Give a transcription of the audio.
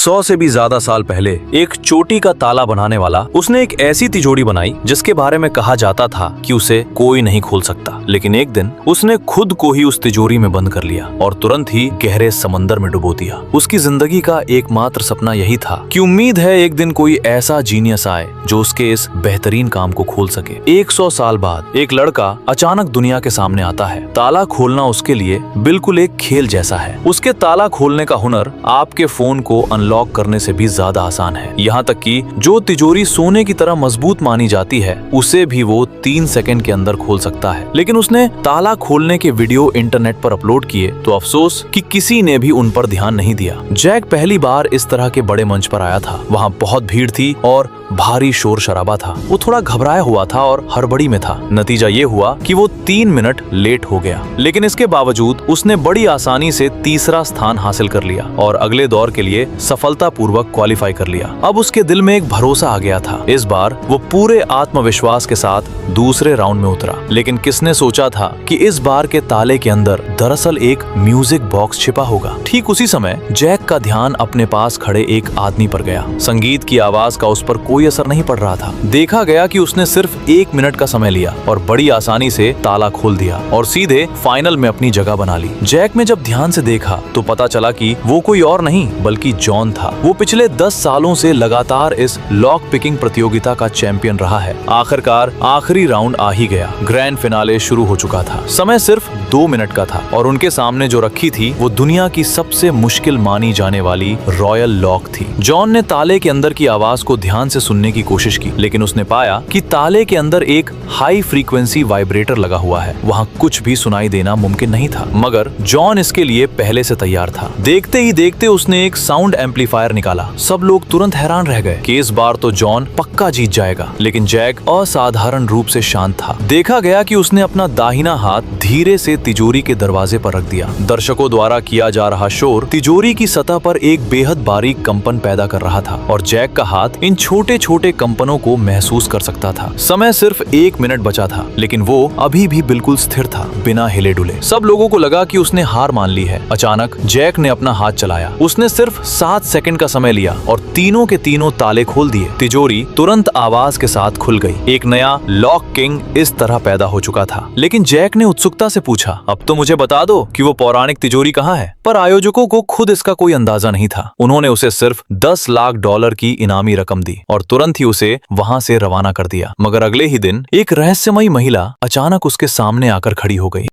100 से भी ज्यादा साल पहले एक चोटी का ताला बनाने वाला उसने एक ऐसी तिजोरी बनाई जिसके बारे में कहा जाता था कि उसे कोई नहीं खोल सकता। लेकिन एक दिन उसने खुद को ही उस तिजोरी में बंद कर लिया और तुरंत ही गहरे समंदर में डुबो दिया। उसकी जिंदगी का एकमात्र सपना यही था कि उम्मीद है एक दिन कोई ऐसा जीनियस आए जो उसके इस बेहतरीन काम को खोल सके। 100 साल बाद एक लड़का अचानक दुनिया के सामने आता है। ताला खोलना उसके लिए बिल्कुल एक खेल जैसा है। उसके ताला खोलने का हुनर आपके फोन को अनलॉक करने से भी ज्यादा आसान है। यहाँ तक कि जो तिजोरी सोने की तरह मजबूत मानी जाती है उसे भी वो 3 सेकंड के अंदर खोल सकता है। लेकिन उसने ताला खोलने के वीडियो इंटरनेट पर अपलोड किए तो अफसोस कि किसी ने भी उन पर ध्यान नहीं दिया। जैक पहली बार इस तरह के बड़े मंच पर आया था। वहाँ बहुत भीड़ थी और भारी शोर शराबा था। वो थोड़ा घबराया हुआ था और हड़बड़ी में था। नतीजा ये हुआ कि वो 3 मिनट लेट हो गया, लेकिन इसके बावजूद उसने बड़ी आसानी से तीसरा स्थान हासिल कर लिया और अगले दौर के लिए सफलतापूर्वक क्वालिफाई कर लिया। अब उसके दिल में एक भरोसा आ गया था। इस बार वो पूरे आत्मविश्वास के साथ दूसरे राउंड में उतरा। लेकिन किसने सोचा था कि इस बार के ताले के अंदर दरअसल एक म्यूजिक बॉक्स छिपा होगा। ठीक उसी समय जैक का ध्यान अपने पास खड़े एक आदमी पर गया। संगीत की आवाज का उस पर कोई असर नहीं पड़ रहा था। देखा गया कि उसने सिर्फ 1 मिनट का समय लिया और बड़ी आसानी से ताला खोल दिया और सीधे फाइनल में अपनी जगह बना ली। जैक ने जब ध्यान से देखा तो पता चला कि वो कोई और नहीं बल्कि जॉन था। वो पिछले 10 सालों से लगातार इस लॉक पिकिंग प्रतियोगिता का चैंपियन रहा है। आखिरकार आखिरी राउंड आ ही गया। ग्रैंड फिनाले शुरू हो चुका था। समय सिर्फ 2 मिनट का था और उनके सामने जो रखी थी वो दुनिया की सबसे मुश्किल मानी जाने वाली रॉयल लॉक थी। जॉन ने ताले के अंदर की आवाज को ध्यान से सुनने की कोशिश की, लेकिन उसने पाया कि ताले के अंदर एक हाई फ्रीक्वेंसी वाइब्रेटर लगा हुआ है। वहाँ कुछ भी सुनाई देना मुमकिन नहीं था, मगर जॉन इसके लिए पहले से तैयार था। देखते ही देखते उसने एक साउंड एम्पलीफायर निकाला। सब लोग तुरंत हैरान रह गए कि इस बार तो जॉन पक्का जीत जाएगा। लेकिन जैक असाधारण रूप से शांत था। देखा गया कि उसने अपना दाहिना हाथ धीरे से तिजोरी के दरवाजे पर रख दिया। दर्शकों द्वारा किया जा रहा शोर तिजोरी की सतह पर एक बेहद बारीक कंपन पैदा कर रहा था और जैक का हाथ इन छोटे छोटे कंपनों को महसूस कर सकता था। समय सिर्फ 1 मिनट बचा था, लेकिन वो अभी भी बिल्कुल स्थिर था, बिना हिले डुले। सब लोगों को लगा कि उसने हार मान ली है। अचानक जैक ने अपना हाथ चलाया। उसने सिर्फ 7 सेकंड का समय लिया और तीनों के तीनों ताले खोल दिए। तिजोरी तुरंत आवाज के साथ खुल गई। एक नया लॉक किंग इस तरह पैदा हो चुका था। लेकिन जैक ने उत्सुकता से पूछा, अब तो मुझे बता दो कि वो पौराणिक तिजोरी कहाँ है। पर आयोजकों को खुद इसका कोई अंदाजा नहीं था। उन्होंने उसे सिर्फ $10 लाख की इनामी रकम दी और तुरंत ही उसे वहां से रवाना कर दिया। मगर अगले ही दिन एक रहस्यमयी महिला अचानक उसके सामने आकर खड़ी हो गई।